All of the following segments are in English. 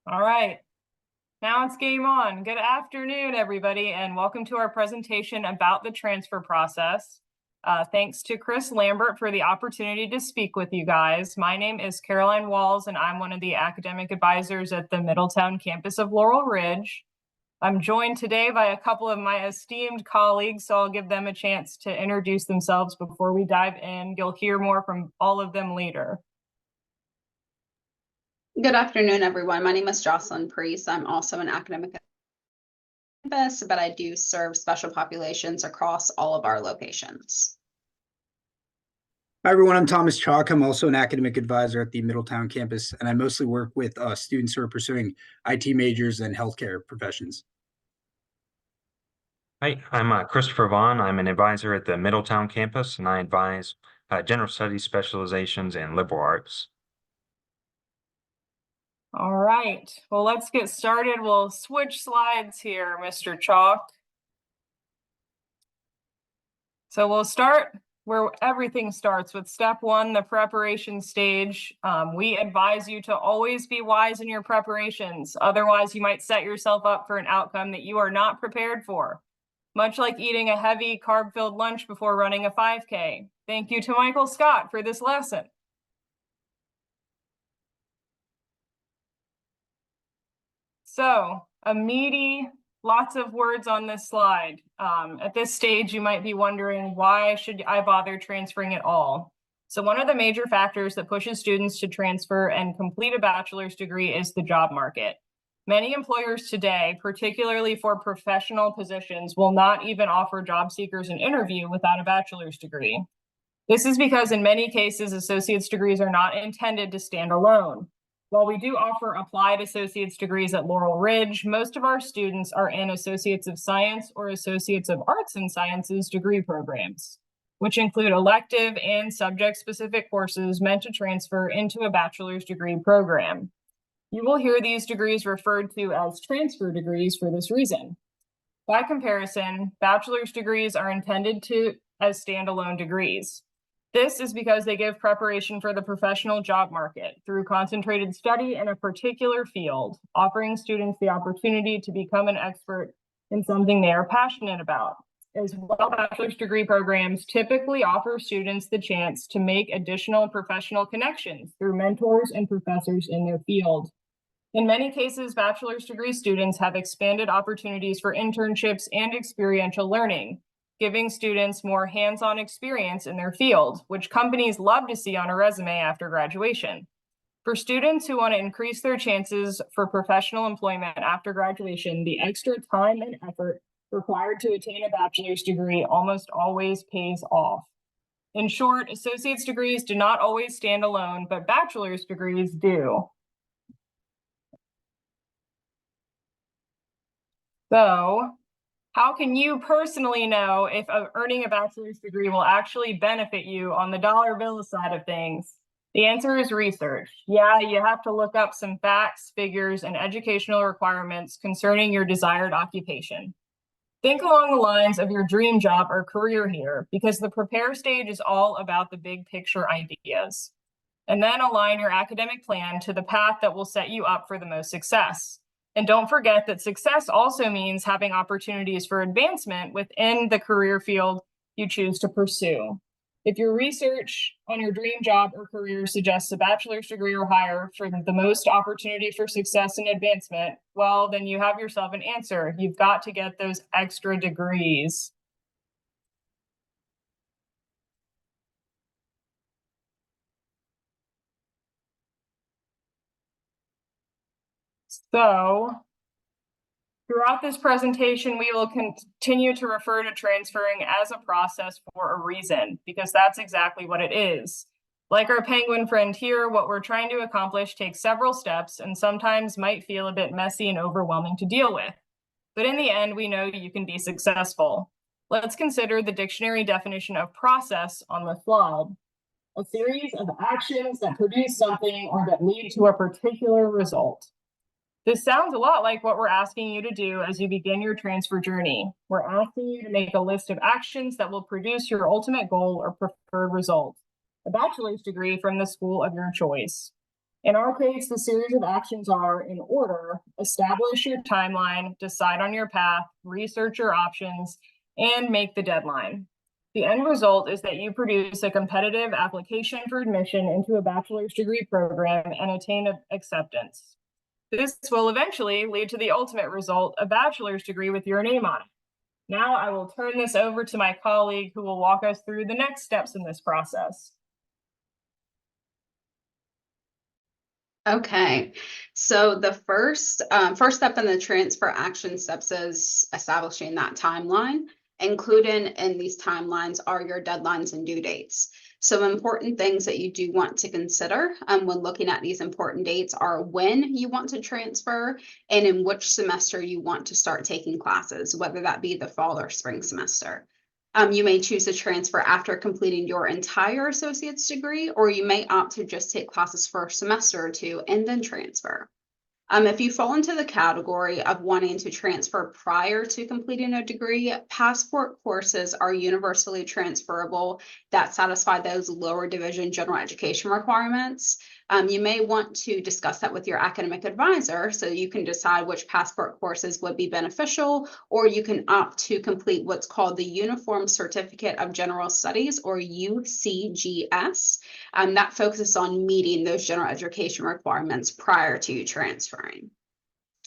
All right, now it's game on. Good afternoon, everybody, and welcome to our presentation about the transfer process. Thanks to Chris Lambert for the opportunity to speak with you guys. My name is Caroline Walls, and I'm one of the academic advisors at the Middletown campus of Laurel Ridge. I'm joined today by a couple of my esteemed colleagues, so I'll give them a chance to introduce themselves before we dive in. You'll hear more from all of them later. Good afternoon, everyone. My name is Jocelyn Priest. I'm also an academic campus, but I do serve special populations across all of our locations. Hi, everyone. I'm Thomas Chalk. I'm also an academic advisor at the Middletown campus, and I mostly work with students who are pursuing IT majors and healthcare professions. Hi, I'm Christopher Vaughn. I'm an advisor at the Middletown campus, and I advise general studies specializations and liberal arts. All right, well, let's get started. We'll switch slides here, Mr. Chalk. So we'll start where everything starts with step one, the preparation stage. We advise you to always be wise in your preparations. Otherwise, you might set yourself up for an outcome that you are not prepared for, much like eating a heavy carb-filled lunch before running a 5K. Thank you to Michael Scott for this lesson. So a meaty, lots of words on this slide. At this stage, you might be wondering, why should I bother transferring at all? So one of the major factors that pushes students to transfer and complete a bachelor's degree is the job market. Many employers today, particularly for professional positions, will not even offer job seekers an interview without a bachelor's degree. This is because in many cases, associate's degrees are not intended to stand alone. While we do offer applied associate's degrees at Laurel Ridge, most of our students are in Associates of Science or Associates of Arts and Sciences degree programs, which include elective and subject-specific courses meant to transfer into a bachelor's degree program. You will hear these degrees referred to as transfer degrees for this reason. By comparison, bachelor's degrees are intended as standalone degrees. This is because they give preparation for the professional job market through concentrated study in a particular field, offering students the opportunity to become an expert in something they are passionate about. As well, bachelor's degree programs typically offer students the chance to make additional professional connections through mentors and professors in their field. In many cases, bachelor's degree students have expanded opportunities for internships and experiential learning, giving students more hands-on experience in their field, which companies love to see on a resume after graduation. For students who want to increase their chances for professional employment after graduation, the extra time and effort required to attain a bachelor's degree almost always pays off. In short, associate's degrees do not always stand alone, but bachelor's degrees do. So, how can you personally know if earning a bachelor's degree will actually benefit you on the dollar bill side of things? The answer is research. Yeah, you have to look up some facts, figures, and educational requirements concerning your desired occupation. Think along the lines of your dream job or career here, because the prepare stage is all about the big picture ideas. And then align your academic plan to the path that will set you up for the most success. And don't forget that success also means having opportunities for advancement within the career field you choose to pursue. If your research on your dream job or career suggests a bachelor's degree or higher for the most opportunity for success and advancement, well, then you have yourself an answer. You've got to get those extra degrees. So, throughout this presentation, we will continue to refer to transferring as a process for a reason, because that's exactly what it is. Like our penguin friend here, what we're trying to accomplish takes several steps and sometimes might feel a bit messy and overwhelming to deal with. But in the end, we know you can be successful. Let's consider the dictionary definition of process on the slide. A series of actions that produce something or that lead to a particular result. This sounds a lot like what we're asking you to do as you begin your transfer journey. We're asking you to make a list of actions that will produce your ultimate goal or preferred result, a bachelor's degree from the school of your choice. In our case, the series of actions are in order: establish your timeline, decide on your path, research your options, and make the deadline. The end result is that you produce a competitive application for admission into a bachelor's degree program and attain acceptance. This will eventually lead to the ultimate result, a bachelor's degree with your name on it. Now I will turn this over to my colleague who will walk us through the next steps in this process. Okay, so the first step in the transfer action steps is establishing that timeline. Included in these timelines are your deadlines and due dates. Some important things that you do want to consider when looking at these important dates are when you want to transfer and in which semester you want to start taking classes, whether that be the fall or spring semester. You may choose to transfer after completing your entire associate's degree, or you may opt to just take classes for a semester or two and then transfer. If you fall into the category of wanting to transfer prior to completing a degree, passport courses are universally transferable that satisfy those lower division general education requirements. You may want to discuss that with your academic advisor so you can decide which passport courses would be beneficial, or you can opt to complete what's called the Uniform Certificate of General Studies, or UCGS. That focuses on meeting those general education requirements prior to transferring.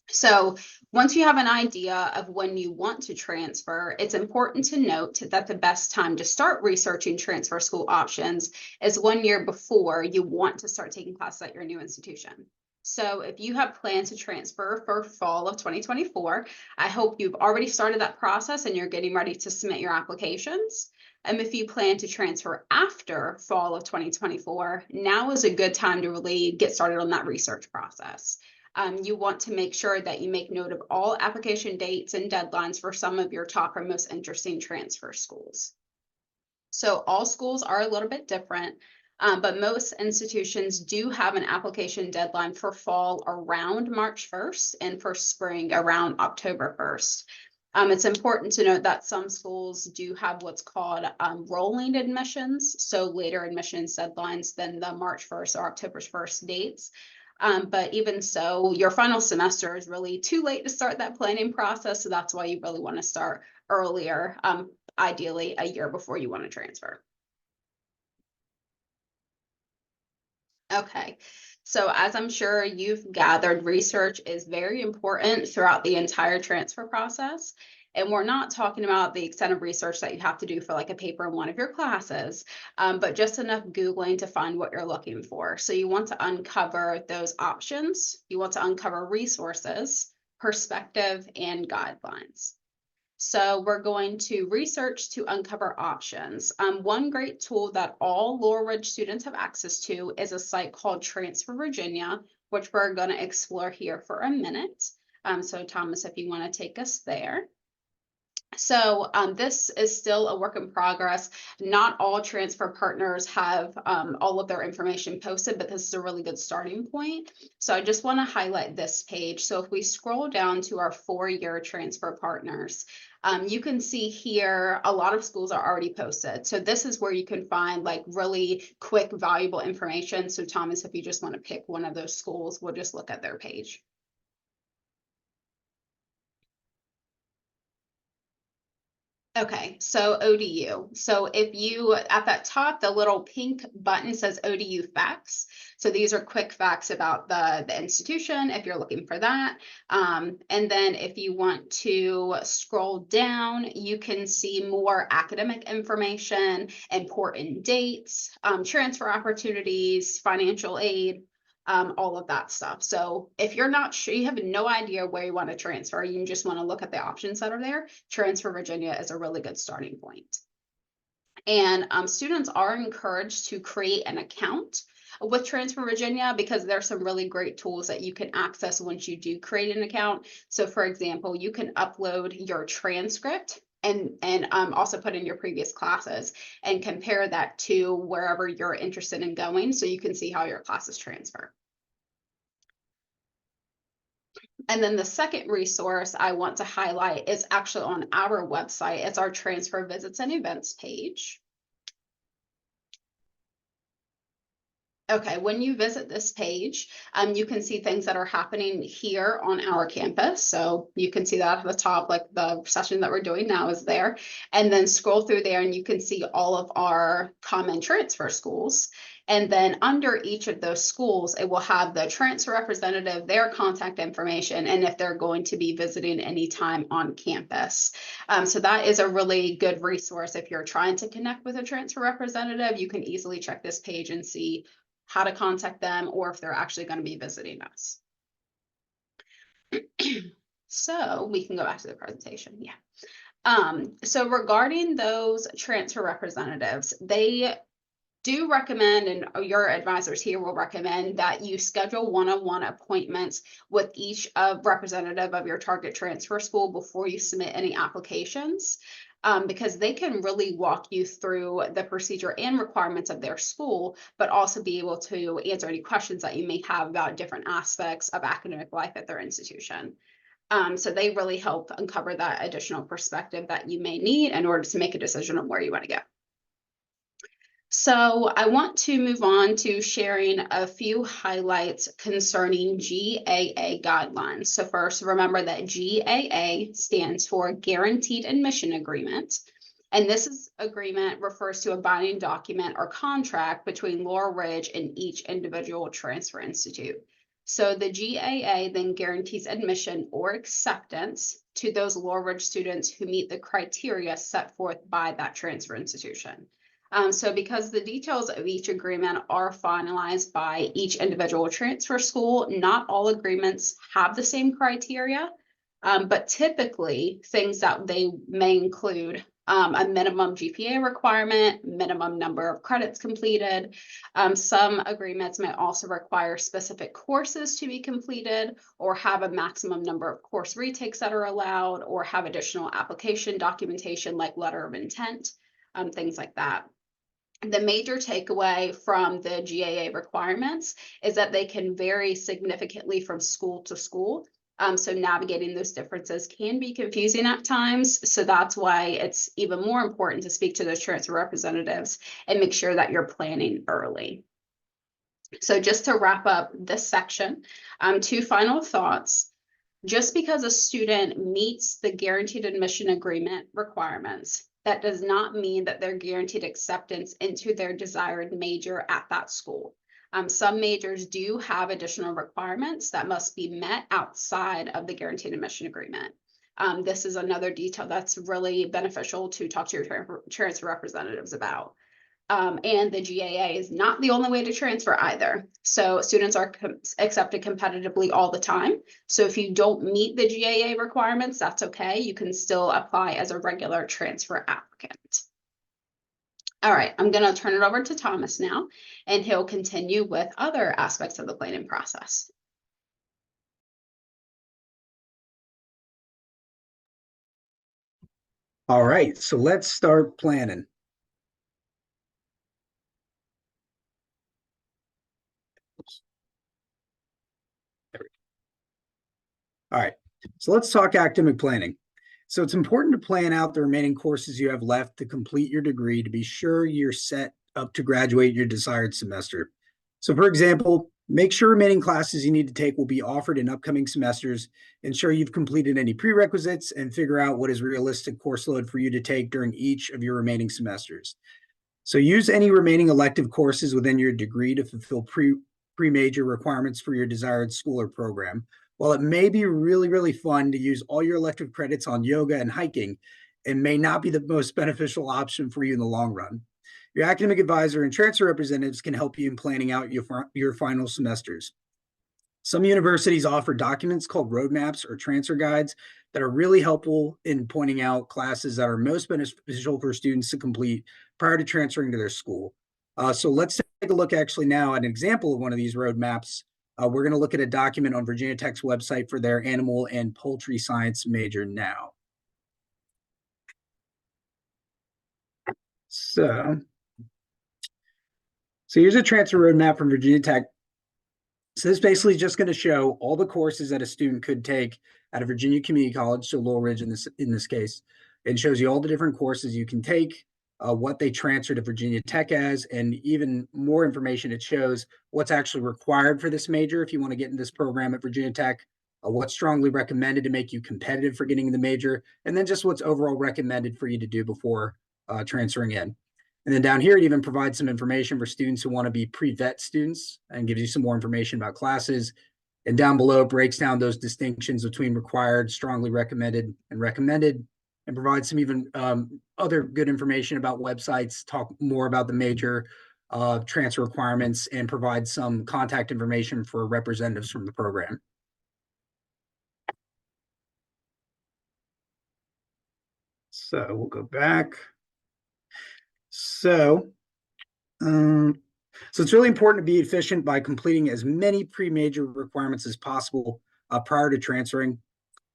So once you have an idea of when you want to transfer, it's important to note that the best time to start researching transfer school options is 1 year before you want to start taking classes at your new institution. So if you have planned to transfer for fall of 2024, I hope you've already started that process and you're getting ready to submit your applications. And if you plan to transfer after fall of 2024, now is a good time to really get started on that research process. You want to make sure that you make note of all application dates and deadlines for some of your top or most interesting transfer schools. So all schools are a little bit different, but most institutions do have an application deadline for fall around March 1st and for spring around October 1st. It's important to note that some schools do have what's called rolling admissions, so later admissions deadlines than the March 1st or October 1st dates. But even so, your final semester is really too late to start that planning process. So that's why you really want to start earlier, ideally a year before you want to transfer. Okay, so as I'm sure you've gathered, research is very important throughout the entire transfer process. And we're not talking about the extent of research that you have to do for like a paper in one of your classes, but just enough Googling to find what you're looking for. So you want to uncover those options. You want to uncover resources, perspective, and guidelines. So we're going to research to uncover options. One great tool that all Laurel Ridge students have access to is a site called Transfer Virginia, which we're going to explore here for a minute. So Thomas, if you want to take us there. So this is still a work in progress. Not all transfer partners have all of their information posted, but this is a really good starting point. So I just want to highlight this page. So if we scroll down to our 4-year transfer partners, you can see here a lot of schools are already posted. So this is where you can find like really quick, valuable information. So Thomas, if you just want to pick one of those schools, we'll just look at their page. Okay, so ODU. So if you, at that top, the little pink button says ODU facts. So these are quick facts about the institution, if you're looking for that. And then if you want to scroll down, you can see more academic information, important dates, transfer opportunities, financial aid, all of that stuff. So if you're not sure, you have no idea where you want to transfer, you just want to look at the options that are there, Transfer Virginia is a really good starting point. And students are encouraged to create an account with Transfer Virginia because there's some really great tools that you can access once you do create an account. So for example, you can upload your transcript and also put in your previous classes and compare that to wherever you're interested in going so you can see how your classes transfer. And then the second resource I want to highlight is actually on our website. It's our transfer visits and events page. Okay, when you visit this page, you can see things that are happening here on our campus. So you can see that at the top, like the session that we're doing now is there. And then scroll through there and you can see all of our common transfer schools. And then under each of those schools, it will have the transfer representative, their contact information, and if they're going to be visiting anytime on campus. So that is a really good resource. If you're trying to connect with a transfer representative, you can easily check this page and see how to contact them, or if they're actually going to be visiting us. So we can go back to the presentation. Yeah. So regarding those transfer representatives, they do recommend, and your advisors here will recommend, that you schedule one-on-one appointments with each representative of your target transfer school before you submit any applications. Because they can really walk you through the procedure and requirements of their school, but also be able to answer any questions that you may have about different aspects of academic life at their institution. So they really help uncover that additional perspective that you may need in order to make a decision on where you want to go. So I want to move on to sharing a few highlights concerning GAA guidelines. So first, remember that GAA stands for Guaranteed Admission Agreement. And this agreement refers to a binding document or contract between Laurel Ridge and each individual transfer institute. So the GAA then guarantees admission or acceptance to those Laurel Ridge students who meet the criteria set forth by that transfer institution. So because the details of each agreement are finalized by each individual transfer school, not all agreements have the same criteria, but typically things that they may include a minimum GPA requirement, minimum number of credits completed. Some agreements may also require specific courses to be completed, or have a maximum number of course retakes that are allowed, or have additional application documentation like letter of intent, things like that. The major takeaway from the GAA requirements is that they can vary significantly from school to school. So navigating those differences can be confusing at times. So that's why it's even more important to speak to those transfer representatives and make sure that you're planning early. So just to wrap up this section, 2 final thoughts. Just because a student meets the guaranteed admission agreement requirements, that does not mean that they're guaranteed acceptance into their desired major at that school. Some majors do have additional requirements that must be met outside of the guaranteed admission agreement. This is another detail that's really beneficial to talk to your transfer representatives about. And the GAA is not the only way to transfer either. So students are accepted competitively all the time. So if you don't meet the GAA requirements, that's okay. You can still apply as a regular transfer applicant. All right, I'm going to turn it over to Thomas now, and he'll continue with other aspects of the planning process. All right, so let's start planning. All right, so let's talk academic planning. So it's important to plan out the remaining courses you have left to complete your degree to be sure you're set up to graduate your desired semester. So for example, make sure remaining classes you need to take will be offered in upcoming semesters. Ensure you've completed any prerequisites and figure out what is realistic course load for you to take during each of your remaining semesters. So use any remaining elective courses within your degree to fulfill pre-major requirements for your desired school or program. While it may be really fun to use all your elective credits on yoga and hiking, it may not be the most beneficial option for you in the long run. Your academic advisor and transfer representatives can help you in planning out your final semesters. Some universities offer documents called roadmaps or transfer guides that are really helpful in pointing out classes that are most beneficial for students to complete prior to transferring to their school. So let's take a look actually now at an example of one of these roadmaps. We're going to look at a document on Virginia Tech's website for their animal and poultry science major now. So here's a transfer roadmap from Virginia Tech. So this basically is just going to show all the courses that a student could take at a Virginia Community College, so Laurel Ridge in this case. It shows you all the different courses you can take, what they transfer to Virginia Tech as, and even more information, it shows what's actually required for this major if you want to get in this program at Virginia Tech, what's strongly recommended to make you competitive for getting the major, and then just what's overall recommended for you to do before transferring in. And then down here, it even provides some information for students who want to be pre-vet students and gives you some more information about classes. And down below, it breaks down those distinctions between required, strongly recommended, and recommended, and provides some even other good information about websites, talk more about the major transfer requirements, and provide some contact information for representatives from the program. So we'll go back. So it's really important to be efficient by completing as many pre-major requirements as possible prior to transferring.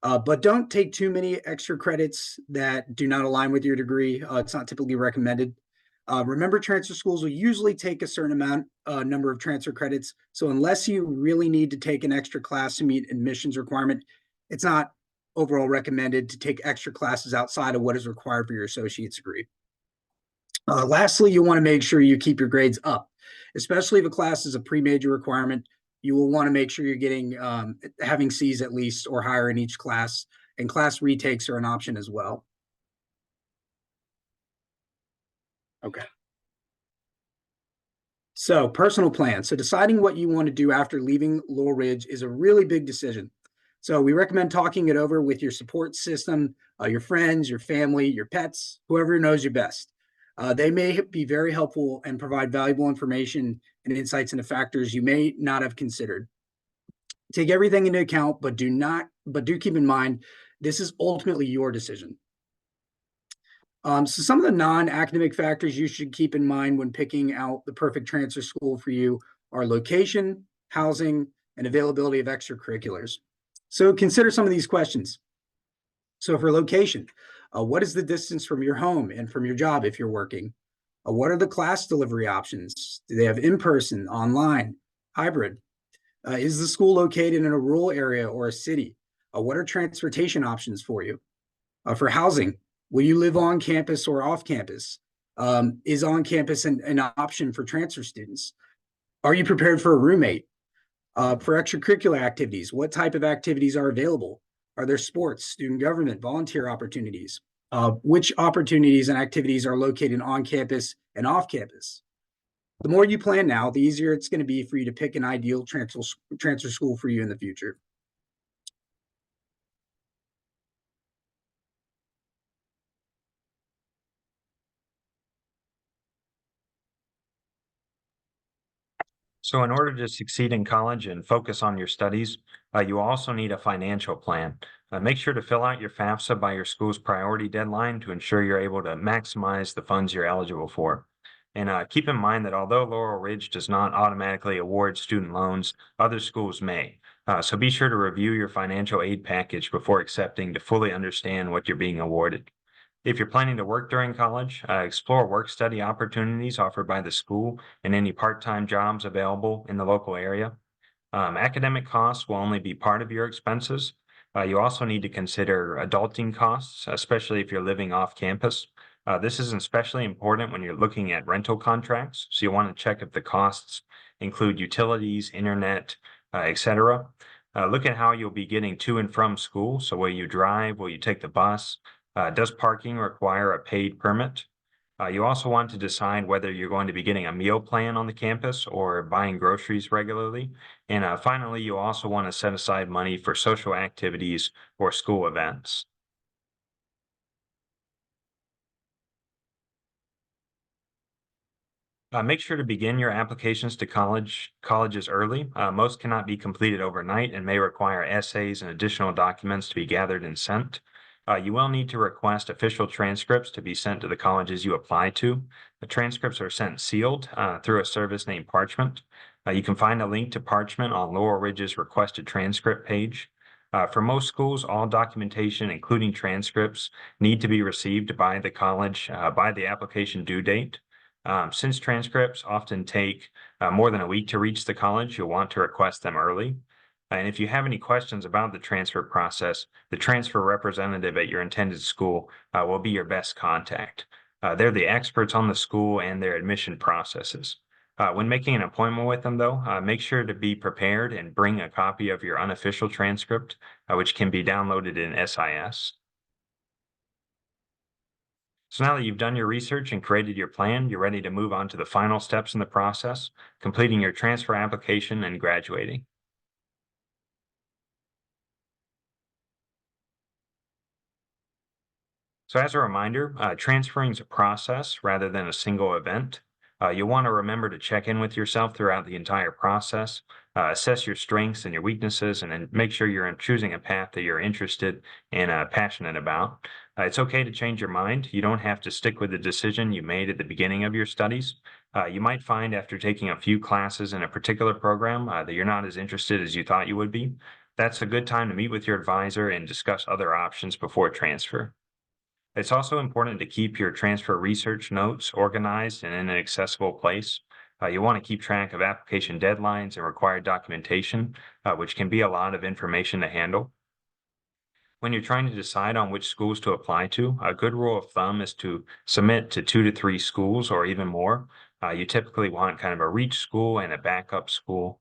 But don't take too many extra credits that do not align with your degree. It's not typically recommended. Remember, transfer schools will usually take a certain number of transfer credits. So unless you really need to take an extra class to meet admissions requirement, it's not overall recommended to take extra classes outside of what is required for your associate's degree. Lastly, you want to make sure you keep your grades up, especially if a class is a pre-major requirement. You will want to make sure you're getting having C's at least or higher in each class, and class retakes are an option as well. Okay. So personal plan. So deciding what you want to do after leaving Laurel Ridge is a really big decision. So we recommend talking it over with your support system, your friends, your family, your pets, whoever knows you best. They may be very helpful and provide valuable information and insights into factors you may not have considered. Take everything into account, but do keep in mind, this is ultimately your decision. So some of the non-academic factors you should keep in mind when picking out the perfect transfer school for you are location, housing, and availability of extracurriculars. So consider some of these questions. So for location, what is the distance from your home and from your job if you're working? What are the class delivery options? Do they have in-person, online, hybrid? Is the school located in a rural area or a city? What are transportation options for you? For housing, will you live on campus or off campus? Is on campus an option for transfer students? Are you prepared for a roommate? For extracurricular activities, what type of activities are available? Are there sports, student government, volunteer opportunities? Which opportunities and activities are located on campus and off campus? The more you plan now, the easier it's going to be for you to pick an ideal transfer school for you in the future. So in order to succeed in college and focus on your studies, you also need a financial plan. Make sure to fill out your FAFSA by your school's priority deadline to ensure you're able to maximize the funds you're eligible for. And keep in mind that although Laurel Ridge does not automatically award student loans, other schools may. So be sure to review your financial aid package before accepting to fully understand what you're being awarded. If you're planning to work during college, explore work-study opportunities offered by the school and any part-time jobs available in the local area. Academic costs will only be part of your expenses. You also need to consider adulting costs, especially if you're living off campus. This is especially important when you're looking at rental contracts, so you want to check if the costs include utilities, internet, etc. Look at how you'll be getting to and from school. So will you drive? Will you take the bus? Does parking require a paid permit? You also want to decide whether you're going to be getting a meal plan on the campus or buying groceries regularly. And finally, you also want to set aside money for social activities or school events. Make sure to begin your applications to colleges early. Most cannot be completed overnight and may require essays and additional documents to be gathered and sent. You will need to request official transcripts to be sent to the colleges you apply to. The transcripts are sent sealed through a service named Parchment. You can find a link to Parchment on Laurel Ridge's requested transcript page. For most schools, all documentation, including transcripts, need to be received by the college by the application due date. Since transcripts often take more than a week to reach the college, you'll want to request them early. And if you have any questions about the transfer process, the transfer representative at your intended school will be your best contact. They're the experts on the school and their admission processes. When making an appointment with them, though, make sure to be prepared and bring a copy of your unofficial transcript, which can be downloaded in SIS. So now that you've done your research and created your plan, you're ready to move on to the final steps in the process, completing your transfer application and graduating. So as a reminder, transferring is a process rather than a single event. You'll want to remember to check in with yourself throughout the entire process, assess your strengths and your weaknesses, and then make sure you're choosing a path that you're interested and passionate about. It's okay to change your mind. You don't have to stick with the decision you made at the beginning of your studies. You might find after taking a few classes in a particular program that you're not as interested as you thought you would be. That's a good time to meet with your advisor and discuss other options before transfer. It's also important to keep your transfer research notes organized and in an accessible place. You want to keep track of application deadlines and required documentation, which can be a lot of information to handle. When you're trying to decide on which schools to apply to, a good rule of thumb is to submit to 2 to 3 schools or even more. You typically want kind of a reach school and a backup school.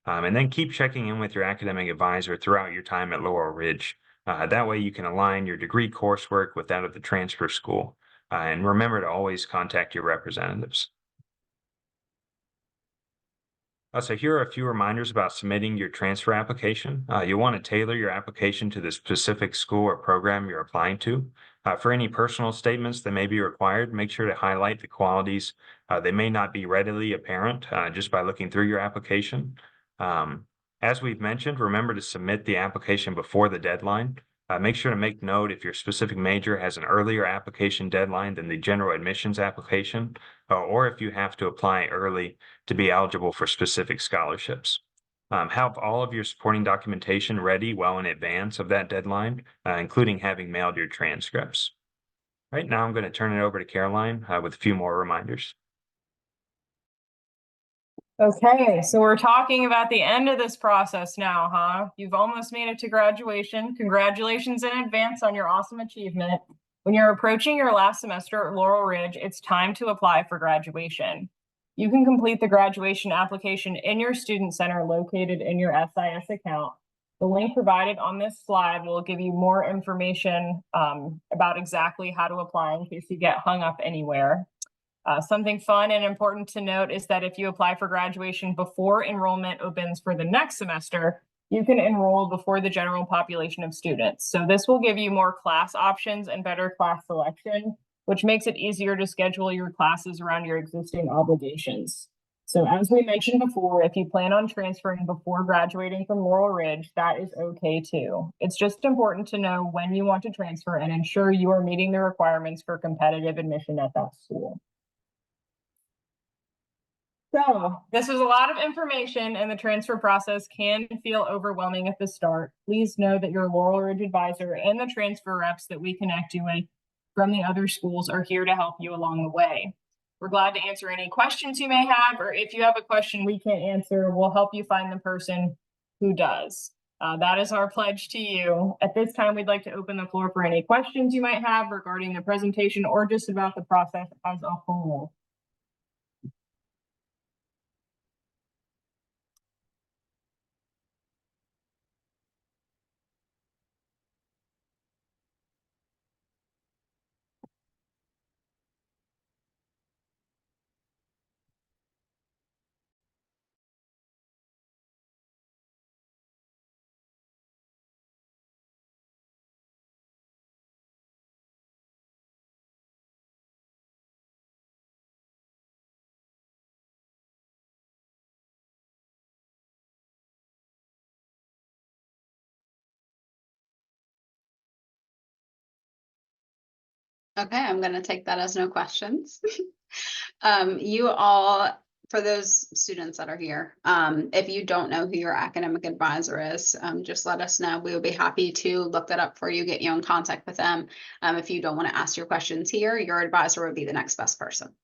And then keep checking in with your academic advisor throughout your time at Laurel Ridge. That way you can align your degree coursework with that of the transfer school. And remember to always contact your representatives. So here are a few reminders about submitting your transfer application. You'll want to tailor your application to the specific school or program you're applying to. For any personal statements that may be required, make sure to highlight the qualities that may not be readily apparent just by looking through your application. As we've mentioned, remember to submit the application before the deadline. Make sure to make note if your specific major has an earlier application deadline than the general admissions application, or if you have to apply early to be eligible for specific scholarships. Have all of your supporting documentation ready well in advance of that deadline, including having mailed your transcripts. Right now, I'm going to turn it over to Caroline with a few more reminders. Okay, so we're talking about the end of this process now, huh? You've almost made it to graduation. Congratulations in advance on your awesome achievement. When you're approaching your last semester at Laurel Ridge, it's time to apply for graduation. You can complete the graduation application in your student center located in your SIS account. The link provided on this slide will give you more information about exactly how to apply in case you get hung up anywhere. Something fun and important to note is that if you apply for graduation before enrollment opens for the next semester, you can enroll before the general population of students. So this will give you more class options and better class selection, which makes it easier to schedule your classes around your existing obligations. So as we mentioned before, if you plan on transferring before graduating from Laurel Ridge, that is okay too. It's just important to know when you want to transfer and ensure you are meeting the requirements for competitive admission at that school. So this was a lot of information and the transfer process can feel overwhelming at the start. Please know that your Laurel Ridge advisor and the transfer reps that we connect you with from the other schools are here to help you along the way. We're glad to answer any questions you may have, or if you have a question we can't answer, we'll help you find the person who does. That is our pledge to you. At this time, we'd like to open the floor for any questions you might have regarding the presentation or just about the process as a whole. Okay, I'm gonna take that as no questions. You all, for those students that are here, if you don't know who your academic advisor is, just let us know. We will be happy to look that up for you, get you in contact with them. If you don't want to ask your questions here, your advisor would be the next best person.